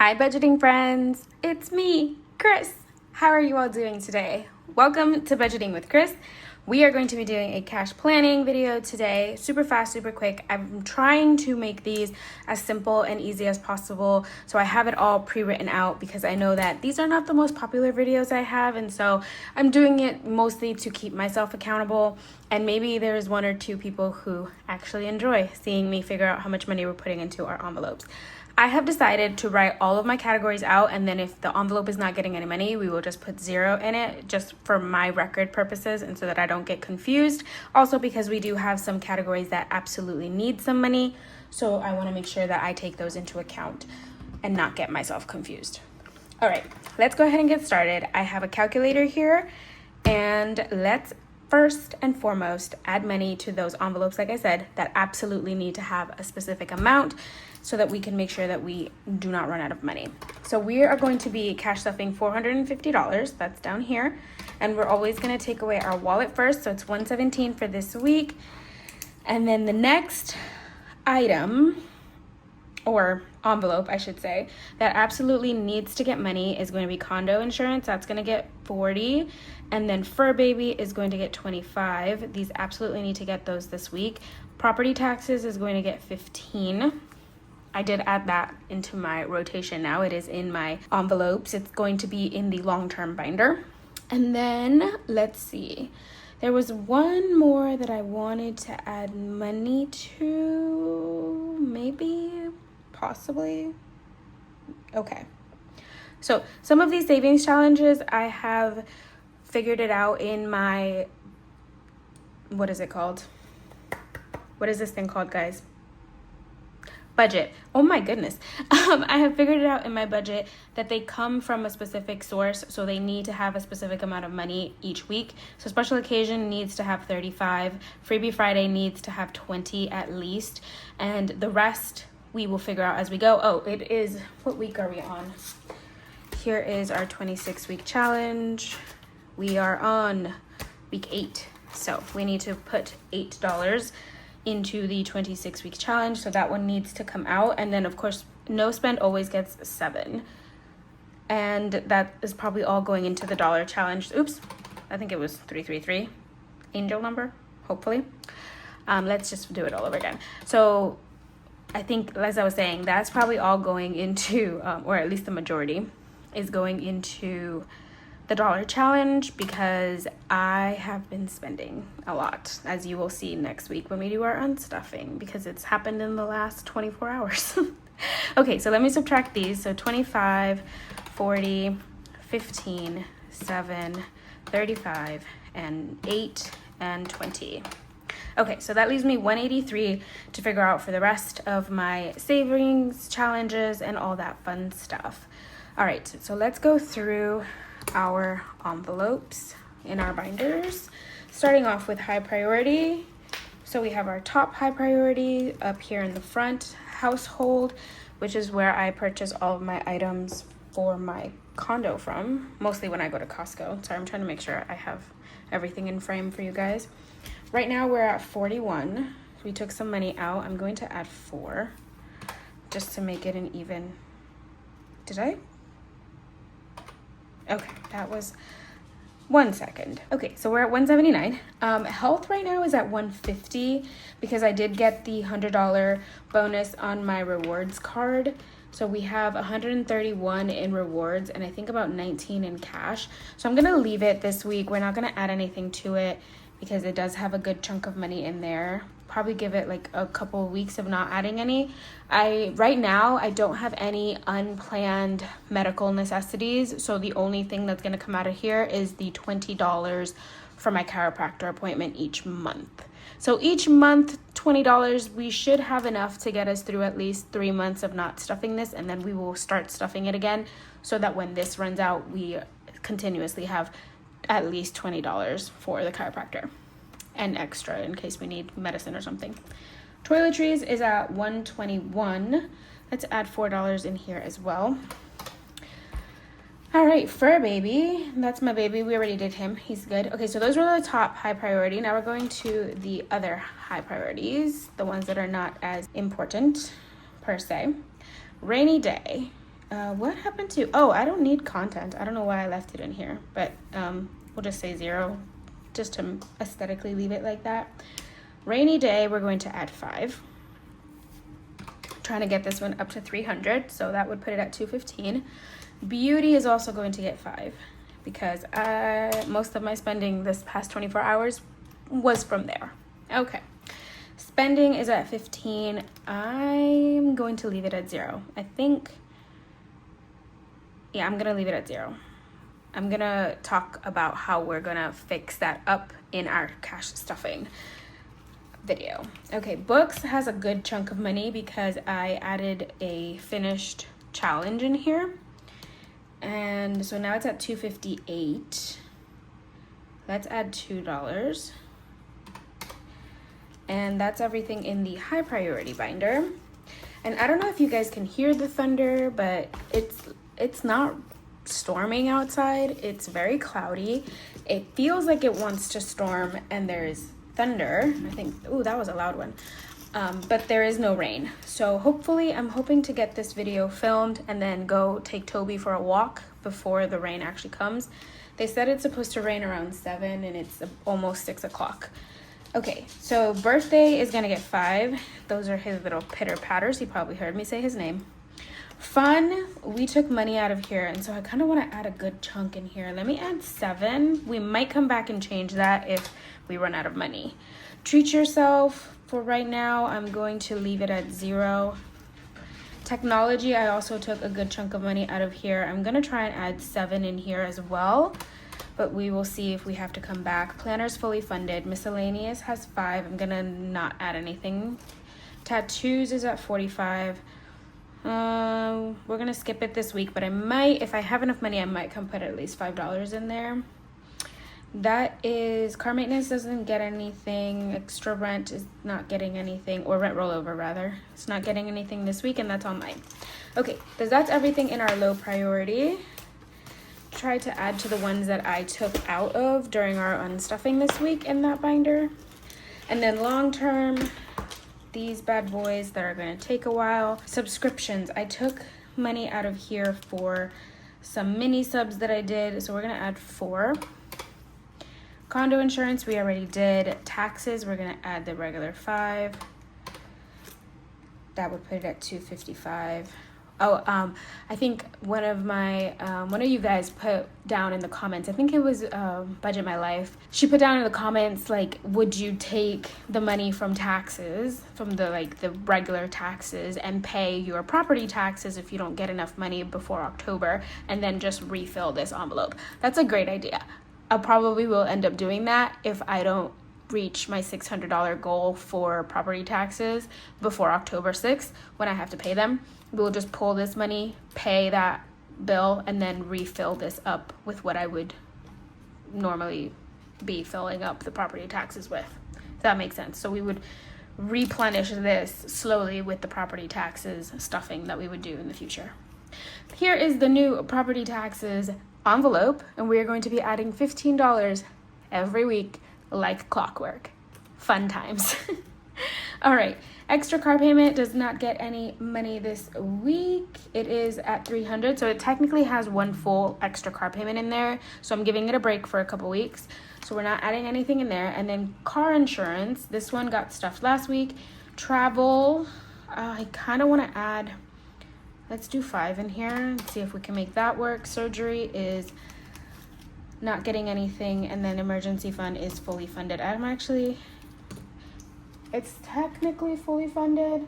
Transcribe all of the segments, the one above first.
Hi budgeting friends, it's me, Chris. How are you all doing today? Welcome to Budgeting with Chris. We are going to be doing a cash planning video today, super fast, super quick. I'm trying to make these as simple and easy as possible, so I have it all pre-written out because I know that these are not the most popular videos I have, and so I'm doing it mostly to keep myself accountable, and maybe there's one or two people who actually enjoy seeing me figure out how much money we're putting into our envelopes. I have decided to write all of my categories out, and then if the envelope is not getting any money, we will just put 0 in it just for my record purposes and so that I don't get confused. Also because we do have some categories that absolutely need some money, so I want to make sure that I take those into account and not get myself confused. All right, let's go ahead and get started. I have a calculator here, and let's first and foremost add money to those envelopes, like I said, that absolutely need to have a specific amount so that we can make sure that we do not run out of money. So we are going to be cash stuffing $450, that's down here, and we're always going to take away our wallet first, so it's $117 for this week. And then the next item, or envelope I should say, that absolutely needs to get money is going to be condo insurance. That's going to get $40, and then fur baby is going to get $25. These absolutely need to get those this week. Property taxes is going to get $15. I did add that into my rotation now. It is in my envelopes. It's going to be in the long-term binder. And then let's see. There was one more that I wanted to add money to, maybe, possibly. Okay. So some of these savings challenges, I have figured it out in my, what is it called? What is this thing called, guys? Budget. Oh my goodness. I have figured it out in my budget that they come from a specific source, so they need to have a specific amount of money each week. So special occasion needs to have 35, freebie Friday needs to have 20 at least, and the rest we will figure out as we go. Oh, it is, what week are we on? Here is our 26-week challenge. We are on week 8, so we need to put $8 into the 26-week challenge, so that one needs to come out. And then of course no spend always gets 7, and that is probably all going into the dollar challenge. Oops, I think it was 333 angel number, hopefully. Let's just do it all over again. So I think, as I was saying, that's probably all going into or at least the majority is going into the dollar challenge, because I have been spending a lot, as you will see next week when we do our unstuffing, because it's happened in the last 24 hours. Okay, so let me subtract these. So 25, 40, 15, 7, 35, and 8, and 20. Okay, so that leaves me 183 to figure out for the rest of my savings challenges and all that fun stuff. All right, so let's go through our envelopes in our binders, starting off with high priority. So we have our top high priority up here in the front, household, which is where I purchase all of my items for my condo from, mostly when I go to Costco. Sorry, I'm trying to make sure I have everything in frame for you guys. Right now we're at 41. We took some money out. I'm going to add 4 just to make it an even. Did I? Okay, that was 1 second. Okay, so we're at 179. Health right now is at 150 because I did get the $100 bonus on my rewards card. So we have 131 in rewards and I think about 19 in cash. So I'm gonna leave it this week. We're not gonna add anything to it because it does have a good chunk of money in there. Probably give it like a couple of weeks of not adding any. Right now I don't have any unplanned medical necessities, so the only thing that's going to come out of here is the $20 for my chiropractor appointment each month. So each month $20, we should have enough to get us through at least 3 months of not stuffing this, and then we will start stuffing it again so that when this runs out we continuously have at least $20 for the chiropractor and extra in case we need medicine or something. Toiletries is at 121. Let's add $4 in here as well. All right, fur baby, that's my baby. We already did him, he's good. Okay, so those were the top high priority. Now we're going to the other high priorities, the ones that are not as important per se. Rainy day. What happened to, oh, I don't need content. I don't know why I left it in here, but we'll just say 0 just to aesthetically leave it like that. Rainy day, we're going to add 5. Trying to get this one up to 300, so that would put it at 215. Beauty is also going to get 5 because most of my spending this past 24 hours was from there. Okay, spending is at 15. I'm going to leave it at 0. I think, yeah, I'm gonna leave it at 0. I'm gonna talk about how we're gonna fix that up in our cash stuffing video. Okay, books has a good chunk of money because I added a finished challenge in here. And so now it's at 258. Let's add $2. And that's everything in the high priority binder. And I don't know if you guys can hear the thunder, but it's not storming outside. It's very cloudy. It feels like it wants to storm and there's thunder. I think, oh, that was a loud one. But there is no rain. So hopefully I'm hoping to get this video filmed and then go take Toby for a walk before the rain actually comes. They said it's supposed to rain around 7 and it's almost 6 o'clock. Okay, so birthday is gonna get 5. Those are his little pitter patters. He probably heard me say his name. Fun, we took money out of here, and so I kind of want to add a good chunk in here. Let me add 7. We might come back and change that if we run out of money. Treat yourself, for right now, I'm going to leave it at 0. Technology, I also took a good chunk of money out of here. I'm going to try and add 7 in here as well, but we will see if we have to come back. Planner's fully funded. Miscellaneous has 5. I'm going to not add anything. Tattoos is at 45. We're gonna skip it this week, but I might, if I have enough money, I might come put at least $5 in there. That is, car maintenance doesn't get anything. Extra rent is not getting anything, or rent rollover rather. It's not getting anything this week, and that's on mine. Okay, so that's everything in our low priority. Try to add to the ones that I took out of during our unstuffing this week in that binder. And then long term, these bad boys that are going to take a while. Subscriptions, I took money out of here for some mini subs that I did, so we're going to add 4. Condo insurance we already did. Taxes, we're going to add the regular 5. That would put it at 255. Oh, I think one of you guys put down in the comments, I think it was Budget My Life. She put down in the comments, like, would you take the money from taxes, from the regular taxes, and pay your property taxes if you don't get enough money before October, and then just refill this envelope? That's a great idea. I probably will end up doing that if I don't reach my $600 goal for property taxes before October 6th when I have to pay them. We'll just pull this money, pay that bill, and then refill this up with what I would normally be filling up the property taxes with. If that makes sense. So we would replenish this slowly with the property taxes stuffing that we would do in the future. Here is the new property taxes envelope, and we are going to be adding $15 every week like clockwork. Fun times. All right, extra car payment does not get any money this week. It is at 300, so it technically has one full extra car payment in there, so I'm giving it a break for a couple weeks, so we're not adding anything in there. And then car insurance, this one got stuffed last week. Travel, I kind of want to add, let's do 5 in here and see if we can make that work. Surgery is not getting anything, and then emergency fund is fully funded. It's technically fully funded,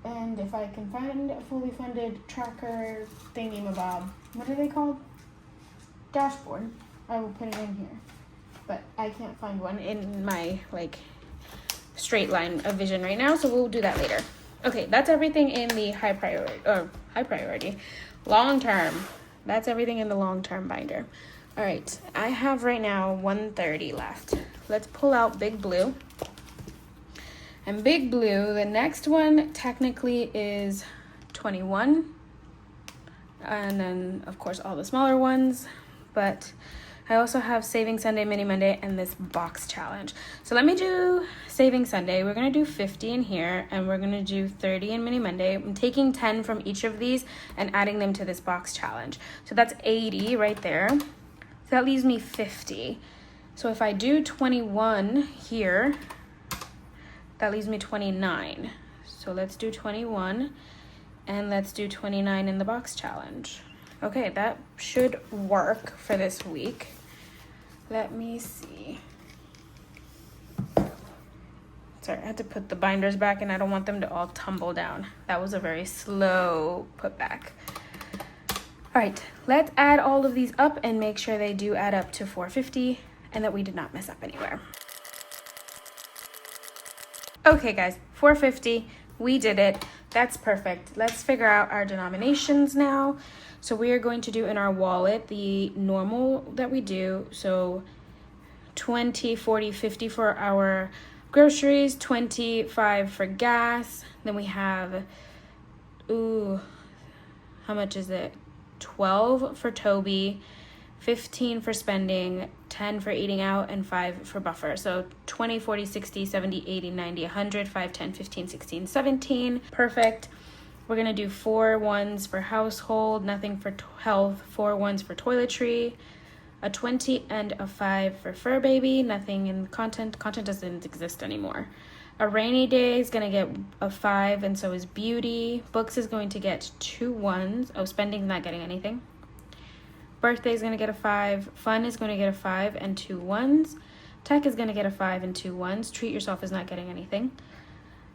and if I can find a fully funded tracker thingy-mabob, what are they called? Dashboard. I will put it in here, but I can't find one in my straight line of vision right now, so we'll do that later. Okay, that's everything in the high priority. Long term, that's everything in the long term binder. All right, I have right now 130 left. Let's pull out Big Blue. And Big Blue, the next one technically is 21. And then, of course, all the smaller ones. But I also have Saving Sunday, Mini Monday, and this box challenge. So let me do Saving Sunday. We're going to do 50 in here, and we're going to do 30 in Mini Monday. I'm taking 10 from each of these and adding them to this box challenge. So that's 80 right there. So that leaves me 50. So if I do 21 here, that leaves me 29. So let's do 21, and let's do 29 in the box challenge. Okay, that should work for this week. Let me see. Sorry, I had to put the binders back and I don't want them to all tumble down. That was a very slow put back. All right, let's add all of these up and make sure they do add up to 450 and that we did not mess up anywhere. Okay guys, 450, we did it. That's perfect. Let's figure out our denominations now. So we are going to do in our wallet the normal that we do. So 20, 40, 50 for our groceries, 25 for gas. Then we have, how much is it? 12 for Toby, 15 for spending, 10 for eating out, and 5 for buffer. So 20, 40, 60, 70, 80, 90, 100, 5, 10, 15, 16, 17. Perfect. We're going to do 4 ones for household, nothing for health, 4 ones for toiletry, a 20 and a 5 for fur baby, nothing in content. Content doesn't exist anymore. A rainy day is going to get a 5, and so is beauty. Books is going to get 2 ones. Oh, spending's not getting anything. Birthday is going to get a 5. Fun is going to get a 5 and 2 ones. Tech is going to get a 5 and 2 ones. Treat yourself is not getting anything.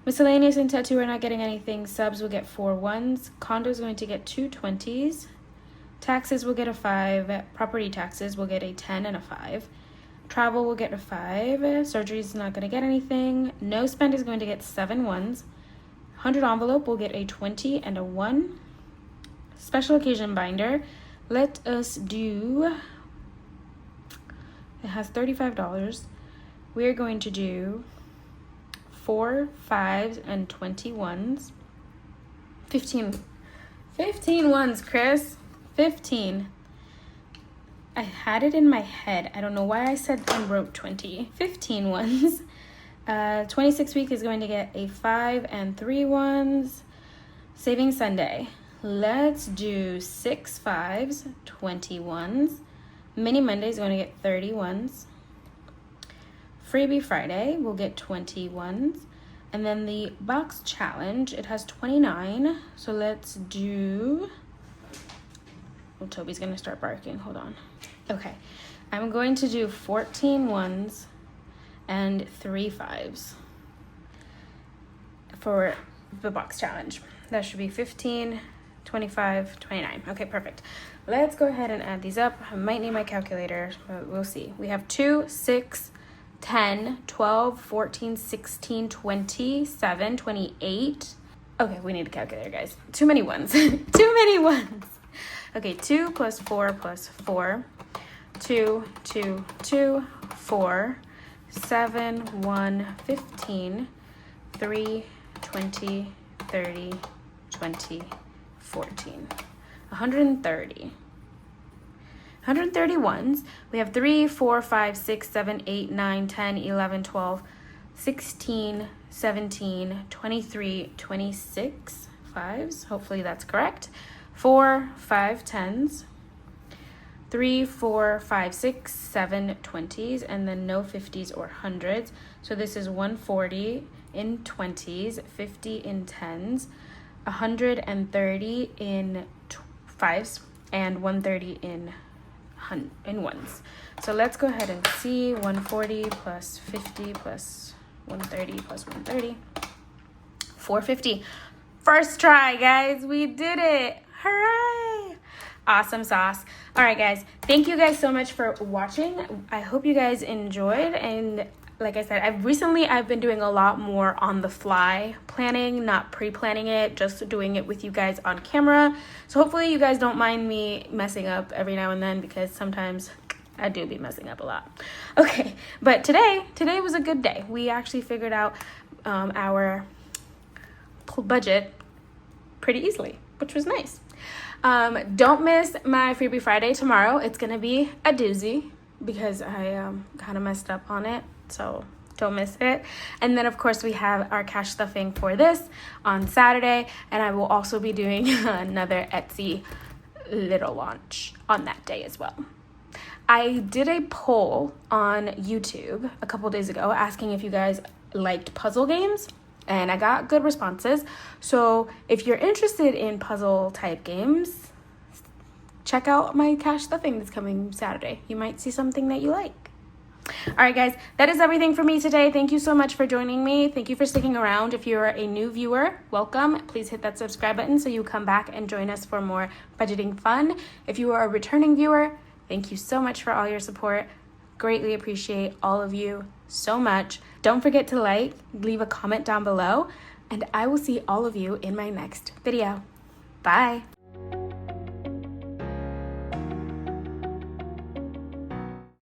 Miscellaneous and tattoo are not getting anything. Subs will get 4 ones. Condo is going to get 2 20s. Taxes will get a 5. Property taxes will get a 10 and a 5. Travel will get a 5. Surgery is not going to get anything. No spend is going to get 7 ones. 100 envelope will get a 20 and a 1. Special occasion binder. Let us do, it has $35. We're going to do 4 5s and 20 ones. 15 ones, Chris. 15. I had it in my head. I don't know why I said and wrote 20. 15 ones. 26 week is going to get a 5 and 3 ones. Saving Sunday. Let's do 6 5s, 20 ones. Mini Monday is going to get 30 ones. Freebie Friday will get 20 ones. And then the box challenge, it has 29. So let's do, oh, Toby's going to start barking. Hold on. Okay. I'm going to do 14 ones and 3 5s for the box challenge. That should be 15, 25, 29. Okay, perfect. Let's go ahead and add these up. I might need my calculator, but we'll see. We have 2, 6, 10, 12, 14, 16, 27, 28. Okay, we need a calculator, guys. Too many ones. Too many ones. Okay, 2 plus 4 plus 4. 2, 2, 2, 4, 7, 1, 15, 3, 20, 30, 20, 14. 130. 130 ones. We have 3, 4, 5, 6, 7, 8, 9, 10, 11, 12, 16, 17, 23, 26 5s. Hopefully that's correct. 4, 5 10s. 3, 4, 5, 6, 7 20s, and then no 50s or 100s. So this is 140 in 20s, 50 in 10s, 130 in 5s, and 130 in ones. So let's go ahead and see. 140 plus 50 plus 130 plus 130. 450. First try, guys. We did it. Hooray! Awesome sauce. All right, guys. Thank you guys so much for watching. I hope you guys enjoyed. And like I said, I've been doing a lot more on the fly planning, not pre-planning it, just doing it with you guys on camera. So hopefully you guys don't mind me messing up every now and then, because sometimes I do be messing up a lot. Okay, but today was a good day. We actually figured out our budget pretty easily, which was nice. Don't miss my Freebie Friday tomorrow. It's gonna be a doozy. because I kind of messed up on it, so don't miss it. And then of course we have our cash stuffing for this on Saturday, and I will also be doing another Etsy little launch on that day as well. I did a poll on YouTube a couple days ago asking if you guys liked puzzle games, and I got good responses. So if you're interested in puzzle type games, check out my cash stuffing that's coming Saturday. You might see something that you like. All right, guys, that is everything for me today. Thank you so much for joining me. Thank you for sticking around. If you're a new viewer, welcome. Please hit that subscribe button so you come back and join us for more budgeting fun. If you are a returning viewer, thank you so much for all your support. Greatly appreciate all of you so much. Don't forget to like, leave a comment down below, and I will see all of you in my next video. Bye.